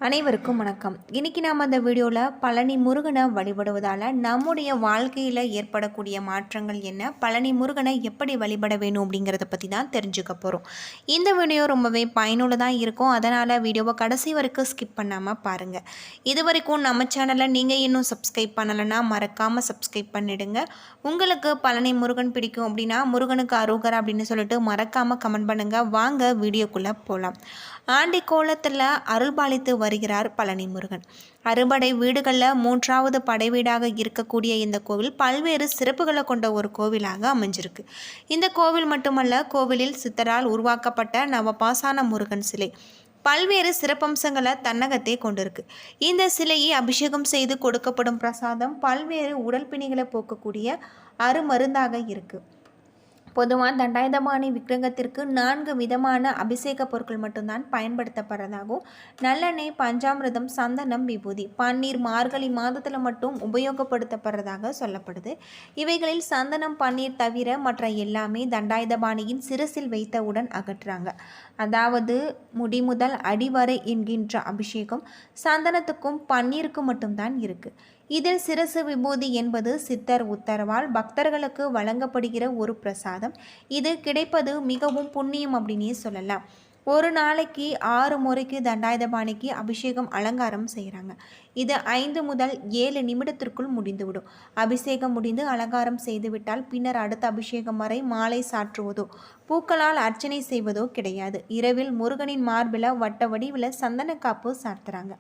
அனைவருக்கும் வணக்கம். இன்னைக்கு நாம் அந்த வீடியோவில் பழனி முருகனை வழிபடுவதால் நம்முடைய வாழ்க்கையில் ஏற்படக்கூடிய மாற்றங்கள் என்ன, பழனி முருகனை எப்படி வழிபட வேணும் அப்படிங்கிறத பற்றி தான் தெரிஞ்சுக்க போகிறோம். இந்த வீடியோ ரொம்பவே பயனுள்ளதாக இருக்கும். அதனால் வீடியோவை கடைசி வரைக்கும் ஸ்கிப் பண்ணாமல் பாருங்கள். இது வரைக்கும் நம்ம சேனலை நீங்கள் இன்னும் சப்ஸ்கிரைப் பண்ணலைன்னா மறக்காமல் சப்ஸ்கிரைப் பண்ணிவிடுங்க. உங்களுக்கு பழனி முருகன் பிடிக்கும் அப்படின்னா முருகனுக்கு அரோகரா அப்படின்னு சொல்லிட்டு மறக்காமல் கமெண்ட் பண்ணுங்கள். வாங்க வீடியோக்குள்ளே போகலாம். ஆண்டி கோலத்தில் அருள்பாலித்து வருகிறார் பழனி முருகன். அறுபடை வீடுகளில் மூன்றாவது படை வீடாக இருக்கக்கூடிய இந்த கோவில் பல்வேறு சிறப்புகளை கொண்ட ஒரு கோவிலாக அமைஞ்சிருக்கு. இந்த கோவில் மட்டுமல்ல, கோவிலில் சித்தரால் உருவாக்கப்பட்ட நவபாசான முருகன் சிலை பல்வேறு சிறப்பம்சங்களை தன்னகத்தே கொண்டிருக்கு. இந்த சிலையை அபிஷேகம் செய்து கொடுக்கப்படும் பிரசாதம் பல்வேறு உடல் பிணிகளை போக்கக்கூடிய அருமருந்தாக இருக்குது. பொதுவாக தண்டாயுதபாணி விக்கிரகத்திற்கு 4 விதமான அபிஷேக பொருட்கள் மட்டும்தான் பயன்படுத்தப்படுறதாகவும், நல்லெண்ணெய், பஞ்சாமிர்தம், சந்தனம், விபூதி, பன்னீர் மார்கழி மாதத்தில் மட்டும் உபயோகப்படுத்தப்படுறதாக சொல்லப்படுது. இவைகளில் சந்தனம், பன்னீர் தவிர மற்ற எல்லாமே தண்டாயுதபாணியின் சிரசில் வைத்தவுடன் அகற்றுறாங்க. அதாவது முடி முதல் அடிவரை என்கின்ற அபிஷேகம் சந்தனத்துக்கும் பன்னீருக்கும் மட்டும்தான் இருக்குது. இதில் சிரசு விபூதி என்பது சித்தர் உத்தரவால் பக்தர்களுக்கு வழங்கப்படுகிற ஒரு பிரசாதம். இது கிடைப்பது மிகவும் புண்ணியம் அப்படின்னே சொல்லலாம். ஒரு நாளைக்கு 6 முறைக்கு தண்டாயுதபாணிக்கு அபிஷேகம் அலங்காரம் செய்கிறாங்க. இது 5 முதல் 7 நிமிடத்திற்குள் முடிந்துவிடும். அபிஷேகம் முடிந்து அலங்காரம் செய்துவிட்டால் பின்னர் அடுத்த அபிஷேகம் வரை மாலை சாற்றுவதோ பூக்களால் அர்ச்சனை செய்வதோ கிடையாது. இரவில் முருகனின் மார்பில் வட்ட வடிவில் சந்தன காப்பு சாத்துறாங்க.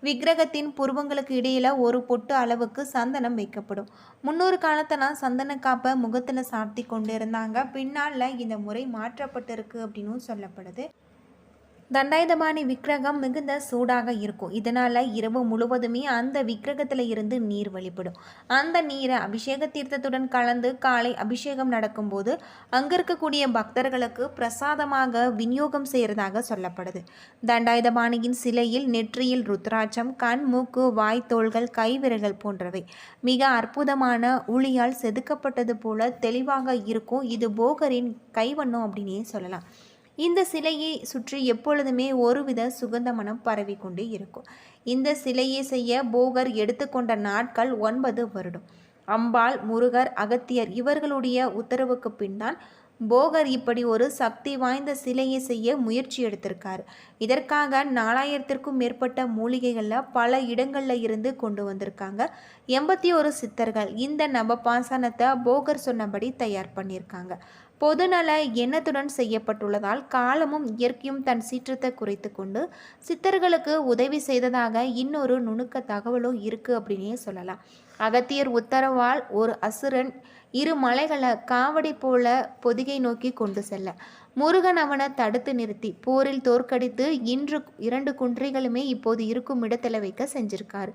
விக்கிரகத்தின் புருவங்களுக்கு இடையில ஒரு பொட்டு அளவுக்கு சந்தனம் வைக்கப்படும். முன்னொரு காலத்தெல்லாம் சந்தன காப்பை முகத்தில் சாத்தி கொண்டு இருந்தாங்க. பின்னால் இந்த முறை மாற்றப்பட்டிருக்கு அப்படின்னு சொல்லப்படுது. தண்டாயுதபாணி விக்கிரகம் மிகுந்த சூடாக இருக்கும். இதனால் இரவு முழுவதுமே அந்த விக்கிரகத்தில் இருந்து நீர் வெளிப்படும். அந்த நீரை அபிஷேக தீர்த்தத்துடன் கலந்து காலை அபிஷேகம் நடக்கும்போது அங்கே இருக்கக்கூடிய பக்தர்களுக்கு பிரசாதமாக விநியோகம் செய்கிறதாக சொல்லப்படுது. தண்டாயுதபாணியின் சிலையில் நெற்றியில் ருத்ராட்சம், கண், மூக்கு, வாய், தோள்கள், கைவிரல்கள் போன்றவை மிக அற்புதமான உளியால் செதுக்கப்பட்டது போல தெளிவாக இருக்கும். இது போகரின் கைவண்ணம் அப்படின்னே சொல்லலாம். இந்த சிலையை சுற்றி எப்பொழுதுமே ஒருவித சுகந்த மனம் பரவி கொண்டே இருக்கும். இந்த சிலையை செய்ய போகர் எடுத்துக்கொண்ட நாட்கள் 9 வருடம். அம்பாள், முருகர், அகத்தியர் இவர்களுடைய உத்தரவுக்கு பின்னால் போகர் இப்படி ஒரு சக்தி வாய்ந்த சிலையை செய்ய முயற்சி எடுத்திருக்காரு. இதற்காக 4000த்திற்கும் மேற்பட்ட மூலிகைகளில் பல இடங்களில் இருந்து கொண்டு வந்திருக்காங்க. 81 சித்தர்கள் இந்த நவபாசனத்தை போகர் சொன்னபடி தயார் பண்ணியிருக்காங்க. பொதுநல எண்ணத்துடன் செய்யப்பட்டுள்ளதால் காலமும் இயற்கையும் தன் சீற்றத்தை குறைத்து கொண்டு சித்தர்களுக்கு உதவி செய்ததாக இன்னொரு நுணுக்க தகவலும் இருக்குது அப்படின்னே சொல்லலாம். அகத்தியர் உத்தரவால் ஒரு அசுரன் 2 மலைகளை காவடி போல பொதிகை நோக்கி கொண்டு செல்ல முருகன் அவனை தடுத்து நிறுத்தி போரில் தோற்கடித்து இன்று 2 குன்றிகளுமே இப்போது இருக்கும் இடத்துல வைக்க செஞ்சிருக்காரு.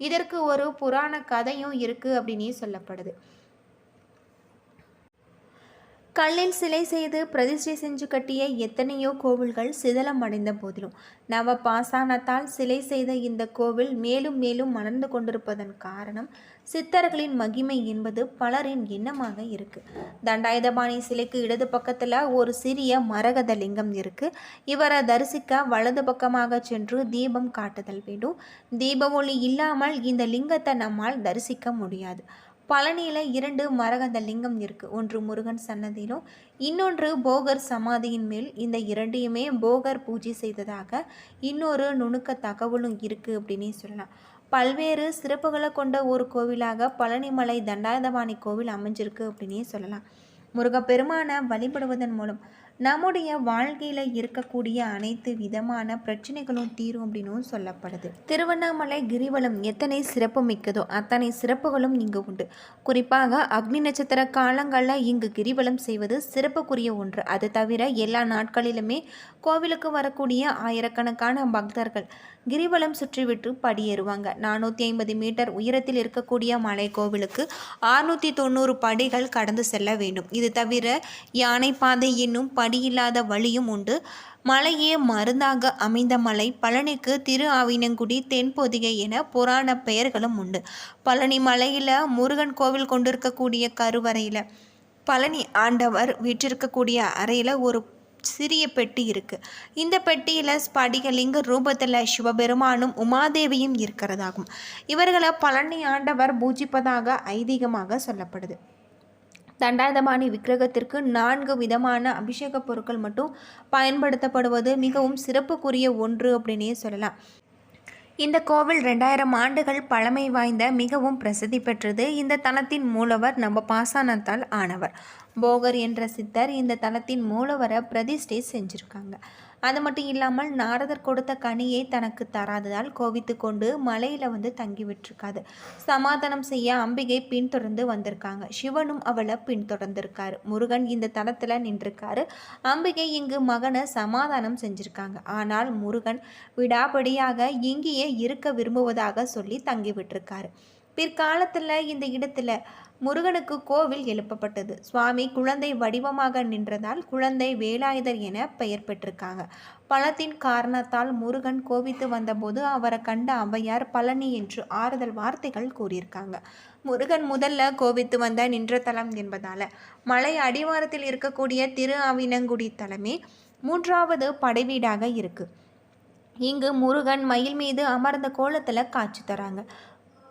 இதற்கு ஒரு புராண கதையும் இருக்குது அப்படின்னே சொல்லப்படுது. கல்லில் சிலை செய்து பிரதிஷ்டை செஞ்சு கட்டிய எத்தனையோ கோவில்கள் சிதலம் அடைந்த போதிலும் நவபாசானத்தால் சிலை செய்த இந்த கோவில் மேலும் மேலும் மலர்ந்து கொண்டிருப்பதன் காரணம் சித்தர்களின் மகிமை என்பது பலரின் எண்ணமாக இருக்கு. தண்டாயுதபாணி சிலைக்கு இடது பக்கத்தில் ஒரு சிறிய மரகத லிங்கம் இருக்கு. இவரை தரிசிக்க வலது பக்கமாக சென்று தீபம் காட்டுதல் வேண்டும். தீப ஒளி இல்லாமல் இந்த லிங்கத்தை நம்மால் தரிசிக்க முடியாது. பழனியில் 2 மரகத லிங்கம் இருக்குது. ஒன்று முருகன் சன்னதியிலும், இன்னொன்று போகர் சமாதியின் மேல். இந்த 2ஐயுமே போகர் பூஜை செய்ததாக இன்னொரு நுணுக்க தகவலும் இருக்குது அப்படின்னே சொல்லலாம். பல்வேறு சிறப்புகளை கொண்ட ஒரு கோவிலாக பழனிமலை தண்டாயுதபாணி கோவில் அமைஞ்சிருக்கு அப்படின்னே சொல்லலாம். முருகப்பெருமானை வழிபடுவதன் மூலம் நம்முடைய வாழ்க்கையில் இருக்கக்கூடிய அனைத்து விதமான பிரச்சனைகளும் தீரும் அப்படின்னும் சொல்லப்படுது. திருவண்ணாமலை கிரிவலம் எத்தனை சிறப்பு மிக்கதோ அத்தனை சிறப்புகளும் இங்கு உண்டு. குறிப்பாக அக்னி நட்சத்திர காலங்களில் இங்கு கிரிவலம் செய்வது சிறப்புக்குரிய ஒன்று. அது தவிர எல்லா நாட்களிலுமே கோவிலுக்கு வரக்கூடிய ஆயிரக்கணக்கான பக்தர்கள் கிரிவலம் சுற்றிவிட்டு படியேறுவாங்க. 450 மீட்டர் உயரத்தில் இருக்கக்கூடிய மலை கோவிலுக்கு 690 படிகள் கடந்து செல்ல வேண்டும். இது தவிர யானை பாதை என்னும் படியில்லாத வழியும் உண்டு. மலையே மருந்தாக அமைந்த மலை பழனிக்கு திரு ஆவினங்குடி, தென்பொதிகை என புராண பெயர்களும் உண்டு. பழனி மலையில் முருகன் கோவில் கொண்டிருக்கக்கூடிய கருவறையில் பழனி ஆண்டவர் வீற்றிருக்கக்கூடிய அறையில் ஒரு சிறிய பெட்டி இருக்குது. இந்த பெட்டியில் ஸ்படிகலிங்க ரூபத்தில் சிவபெருமானும் உமாதேவியும் இருக்கிறதாகும். இவர்களை பழனி ஆண்டவர் பூஜிப்பதாக ஐதீகமாக சொல்லப்படுது. தண்டாயுதபாணி விக்கிரகத்திற்கு 4 விதமான அபிஷேக பொருட்கள் மட்டும் பயன்படுத்தப்படுவது மிகவும் சிறப்புக்குரிய ஒன்று அப்படின்னே சொல்லலாம். இந்த கோவில் 2000 ஆண்டுகள் பழமை வாய்ந்த மிகவும் பிரசித்தி பெற்றது. இந்த தலத்தின் மூலவர் நம்ம பாசானத்தால் ஆனவர். போகர் என்ற சித்தர் இந்த தலத்தின் மூலவரை பிரதிஷ்டை செஞ்சுருக்காங்க. அது மட்டும் இல்லாமல் நாரதர் கொடுத்த கனியை தனக்கு தராததால் கோவித்து கொண்டு மலையில் தங்கி விட்டுருக்காது. சமாதானம் செய்ய அம்பிகை பின்தொடர்ந்து வந்திருக்காங்க. சிவனும் அவளை பின்தொடர்ந்திருக்காரு. முருகன் இந்த தலத்தில் நின்றிருக்காரு. அம்பிகை இங்கு மகனை சமாதானம் செஞ்சுருக்காங்க. ஆனால் முருகன் விடாபடியாக இங்கேயே இருக்க விரும்புவதாக சொல்லி தங்கி விட்டுருக்காரு. பிற்காலத்தில் இந்த இடத்துல முருகனுக்கு கோவில் எழுப்பப்பட்டது. சுவாமி குழந்தை வடிவமாக நின்றதால் குழந்தை வேலாயுதர் என பெயர் பெற்றிருக்காங்க. பழத்தின் காரணத்தால் முருகன் கோவித்து வந்தபோது அவரை கண்ட ஔவையார் பழனி என்று ஆறுதல் வார்த்தைகள் கூறியிருக்காங்க. முருகன் முதல்ல கோவித்து வந்த நின்ற தலம் என்பதால் மலை அடிவாரத்தில் இருக்கக்கூடிய திரு ஆவினங்குடி தலமே 3வது படைவீடாக இருக்கு. இங்கு முருகன் மயில் மீது அமர்ந்த கோலத்தில் காட்சி தராங்க.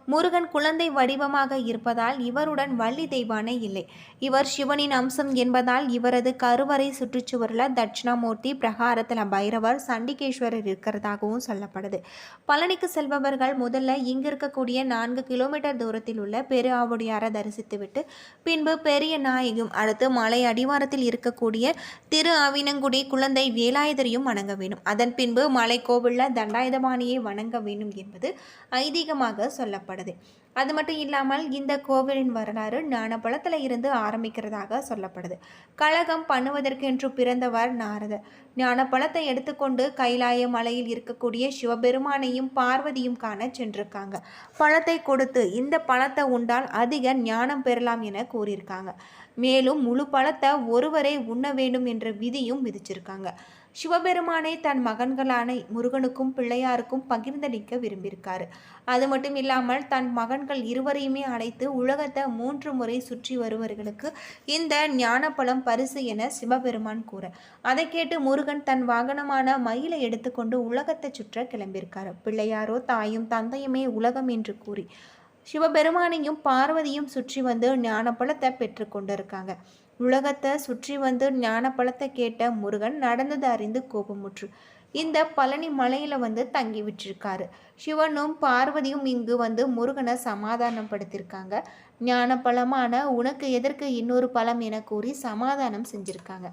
முருகன் குழந்தை வடிவமாக இருப்பதால் இவருடன் வள்ளி தெய்வானை இல்லை. இவர் சிவனின் அம்சம் என்பதால் இவரது கருவறை சுற்றுச்சுவரில் தட்சிணாமூர்த்தி, பிரகாரத்தில் பைரவர், சண்டிகேஸ்வரர் இருக்கிறதாகவும் சொல்லப்படுது. பழனிக்கு செல்பவர்கள் முதல்ல இங்கு இருக்கக்கூடிய 4 கிலோமீட்டர் தூரத்தில் உள்ள பெரு ஆவுடையாரை தரிசித்துவிட்டு பின்பு பெரிய நாயகம், அடுத்து மலை அடிவாரத்தில் இருக்கக்கூடிய திரு ஆவினங்குடி குழந்தை வேலாயுதரையும் வணங்க வேண்டும். அதன் பின்பு மலை கோவிலில் தண்டாயுதபாணியை வணங்க வேண்டும் என்பது ஐதீகமாக சொல்லப்படுது. அது மட்டும் இல்லாமல் இந்த கோவிலின் வரலாறு ஞானப்பழத்தில் இருந்து ஆரம்பிக்கிறதாக சொல்லப்படுது. கலகம் பண்ணுவதற்கென்று பிறந்தவர் நாரதர். ஞானப்பழத்தை எடுத்துக்கொண்டு கைலாய மலையில் இருக்கக்கூடிய சிவபெருமானையும் பார்வதியும் காண சென்றிருக்காங்க. பழத்தை கொடுத்து இந்த பழத்தை உண்டால் அதிக ஞானம் பெறலாம் என கூறியிருக்காங்க. மேலும் முழு பழத்தை ஒருவரே உண்ண வேண்டும் என்ற விதியும் விதிச்சிருக்காங்க. சிவபெருமானை தன் மகன்களான முருகனுக்கும் பிள்ளையாருக்கும் பகிர்ந்தளிக்க விரும்பியிருக்காரு. அது மட்டும் இல்லாமல் தன் மகன்கள் இருவரையுமே அழைத்து உலகத்தை 3 முறை சுற்றி வருவர்களுக்கு இந்த ஞானப்பழம் பரிசு என சிவபெருமான் கூற, அதை கேட்டு முருகன் தன் வாகனமான மயிலை எடுத்துக்கொண்டு உலகத்தை சுற்ற கிளம்பியிருக்காரு. பிள்ளையாரோ தாயும் தந்தையுமே உலகம் என்று கூறி சிவபெருமானையும் பார்வதியும் சுற்றி வந்து ஞானப்பழத்தை பெற்று கொண்டிருக்காங்க. உலகத்தை சுற்றி வந்து ஞானப்பழத்தை கேட்ட முருகன் நடந்தது அறிந்து கோபமுற்று இந்த பழனி மலையில் தங்கி விட்டிருக்காரு. சிவனும் பார்வதியும் இங்கு முருகனை சமாதானப்படுத்தியிருக்காங்க. ஞானப்பழமான உனக்கு எதற்கு இன்னொரு பழம் என கூறி சமாதானம் செஞ்சிருக்காங்க.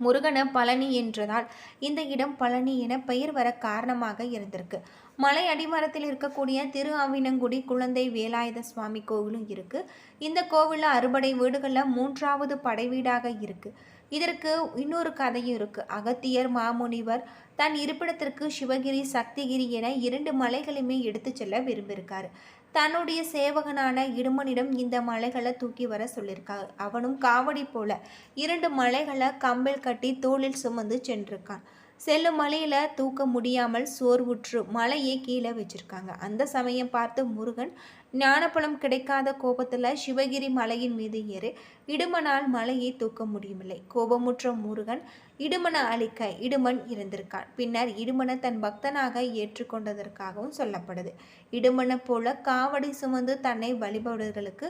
முருகனை பழனி என்றதால் இந்த இடம் பழனி என பெயர் வர காரணமாக இருந்திருக்கு. மலை அடிவாரத்தில் இருக்கக்கூடிய திரு ஆவினங்குடி குழந்தை வேலாயுத சுவாமி கோவிலும் இருக்கு. இந்த கோவிலில் 60 வீடுகளில் 3வது படை வீடாக இருக்கு. இதற்கு இன்னொரு கதையும் இருக்கு. அகத்தியர் மாமுனிவர் தன் இருப்பிடத்திற்கு சிவகிரி, சக்திகிரி என 2 மலைகளுமே எடுத்து செல்ல விரும்பியிருக்காரு. தன்னுடைய சேவகனான இடுமனிடம் இந்த மலைகளை தூக்கி வர சொல்லியிருக்காரு. அவனும் காவடி போல 2 மலைகளை கம்பில் கட்டி தோளில் சுமந்து சென்றிருக்கான். செல்லும் மலையில் தூக்க முடியாமல் சோர்வுற்று மலையை கீழே வச்சிருக்காங்க. அந்த சமயம் பார்த்து முருகன் ஞானப்பழம் கிடைக்காத கோபத்தில் சிவகிரி மலையின் மீது ஏறி இடுமனால் மலையை தூக்க முடியவில்லை. கோபமுற்ற முருகன் இடுமனை அழிக்க இடுமன் இருந்திருக்கான். பின்னர் இடுமனை தன் பக்தனாக ஏற்றுக்கொண்டதற்காகவும் சொல்லப்படுது. இடுமனை போல காவடி சுமந்து தன்னை வழிபடுவர்களுக்கு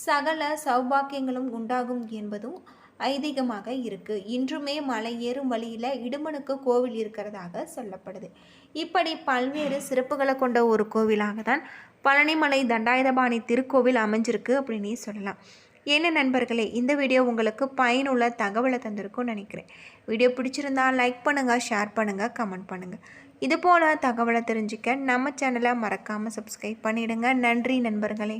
சகல சௌபாக்கியங்களும் உண்டாகும் என்பதும் ஐதீகமாக இருக்கு. இன்றுமே மலை ஏறும் வழியில் இடுமனுக்கு கோவில் இருக்கிறதாக சொல்லப்படுது. இப்படி பல்வேறு சிறப்புகளை கொண்ட ஒரு கோவிலாக தான் பழனிமலை தண்டாயுதபாணி திருக்கோவில் அமைஞ்சிருக்கு அப்படின்னே சொல்லலாம். என்ன நண்பர்களே, இந்த வீடியோ உங்களுக்கு பயனுள்ள தகவலை தந்திருக்கும்னு நினைக்கிறேன். வீடியோ பிடிச்சிருந்தா லைக் பண்ணுங்கள், ஷேர் பண்ணுங்கள், கமெண்ட் பண்ணுங்கள். இதுபோல் தகவலை தெரிஞ்சுக்க நம்ம சேனலை மறக்காமல் சப்ஸ்கிரைப் பண்ணிவிடுங்க. நன்றி நண்பர்களே.